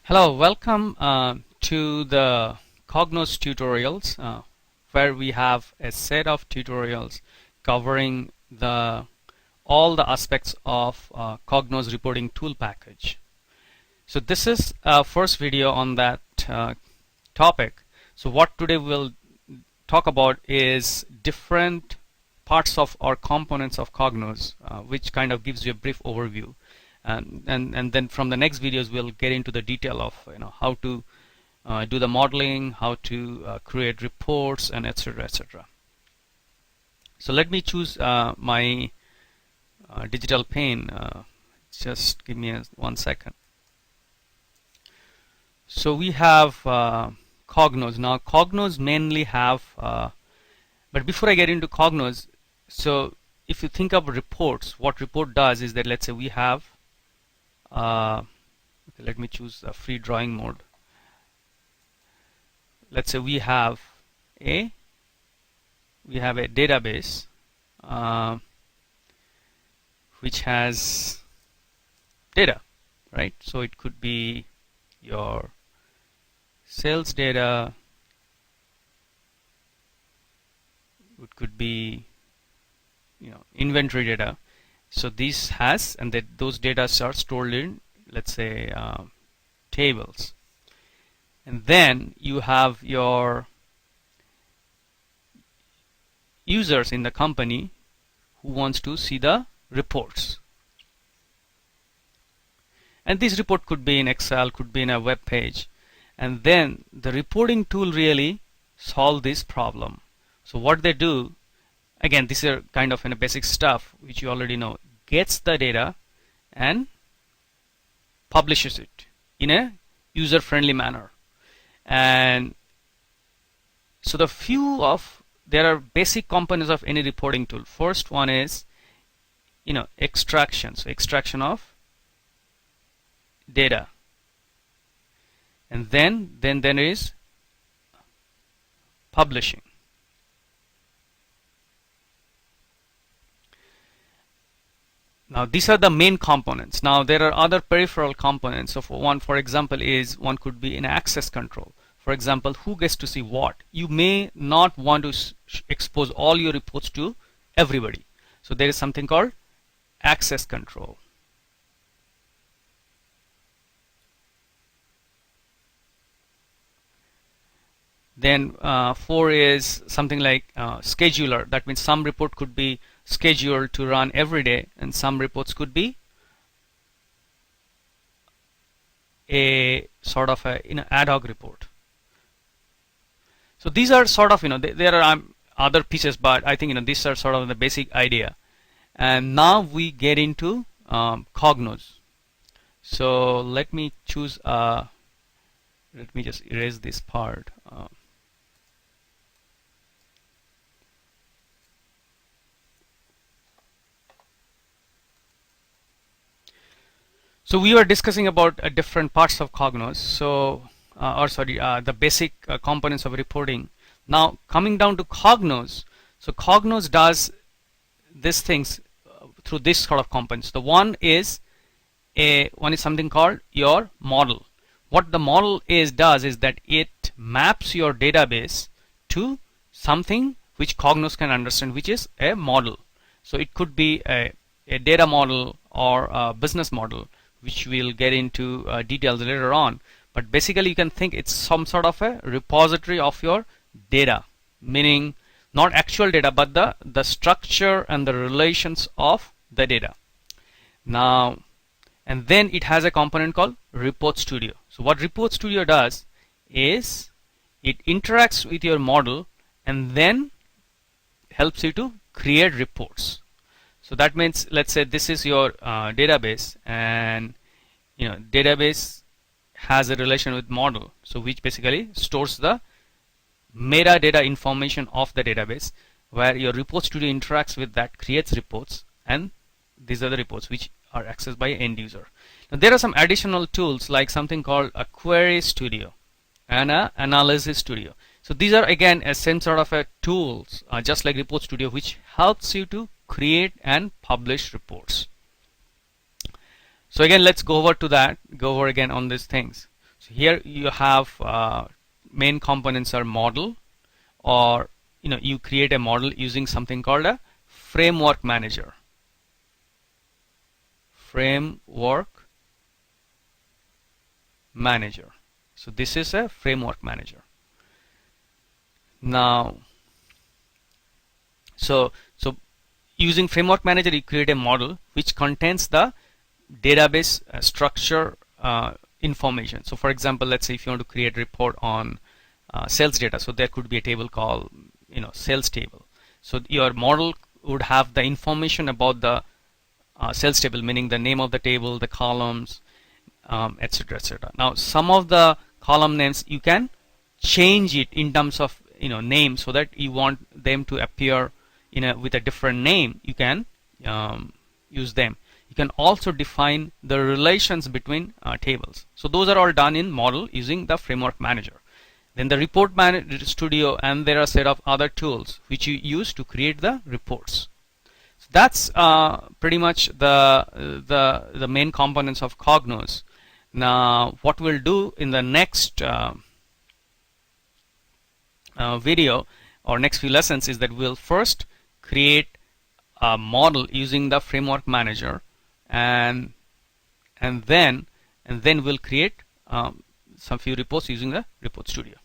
Hello, welcome to the Cognos tutorials, where we have a set of tutorials covering all the aspects of Cognos reporting tool package. So this is our first video on that topic. So what today we'll talk about is different parts of our components of Cognos, which kind of gives you a brief overview. And then from the next videos we'll get into the detail of how to do the modeling, how to create reports, and etc. etc. So let me choose my digital pane. Just give me 1 second. So we have Cognos. Now Cognos mainly have, but before I get into Cognos, so if you think of reports, what report does is that, let's say we have okay, let me choose a free drawing mode. Let's say we have a database which has data, right? So it could be your sales data, it could be inventory data. So this has, and that those data are stored in, let's say, tables. And then you have your users in the company who wants to see the reports. And this report could be in Excel, could be in a web page. And then the reporting tool really solve this problem. So what they do, again, these are kind of basic stuff which you already know. Gets the data and publishes it in a user-friendly manner. And so there are basic components of any reporting tool. First one is extraction. So extraction of data. And then there is publishing. Now these are the main components. Now there are other peripheral components. So for example, one could be in access control. For example, who gets to see what? You may not want to expose all your reports to everybody. So there is something called access control. Then 4 is something like scheduler. That means some report could be scheduled to run every day, and some reports could be a sort of ad hoc report. So these are sort of there are other pieces, but I think these are sort of the basic idea. And now we get into Cognos. So let me choose. Let me just erase this part. So we were discussing about different parts of Cognos. So, the basic components of reporting. Now coming down to Cognos. So Cognos does these things through this sort of components. The one is something called your model. What the model does is that it maps your database to something which Cognos can understand, which is a model. So it could be a data model or a business model, which we'll get into details later on. But basically you can think it's some sort of a repository of your data, meaning not actual data, but the structure and the relations of the data. Now, and then it has a component called Report Studio. So what Report Studio does is it interacts with your model and then helps you to create reports. So that means, let's say this is your database, and database has a relation with model, so which basically stores the metadata information of the database, where your Report Studio interacts with that, creates reports, and these are the reports which are accessed by end user. Now there are some additional tools like something called a Query Studio and a Analysis Studio. So these are again a same sort of tools, just like Report Studio, which helps you to create and publish reports. So again, let's go over again on these things. So here you have main components are model, or you create a model using something called a framework manager. Framework manager. So this is a framework manager. Now, so using framework manager, you create a model which contains the database structure information. So for example, let's say if you want to create a report on sales data, so there could be a table called sales table. So your model would have the information about the sales table, meaning the name of the table, the columns, etc., etc. Now some of the column names you can change it in terms of name, so that you want them to appear with a different name. You can use them. You can also define the relations between tables. So those are all done in model using the framework manager. Then the report manager studio, and there are a set of other tools which you use to create the reports. So that's pretty much the main components of Cognos. Now what we'll do in the next video or next few lessons is that we'll first create a model using the framework manager, and then we'll create some few reports using the report studio.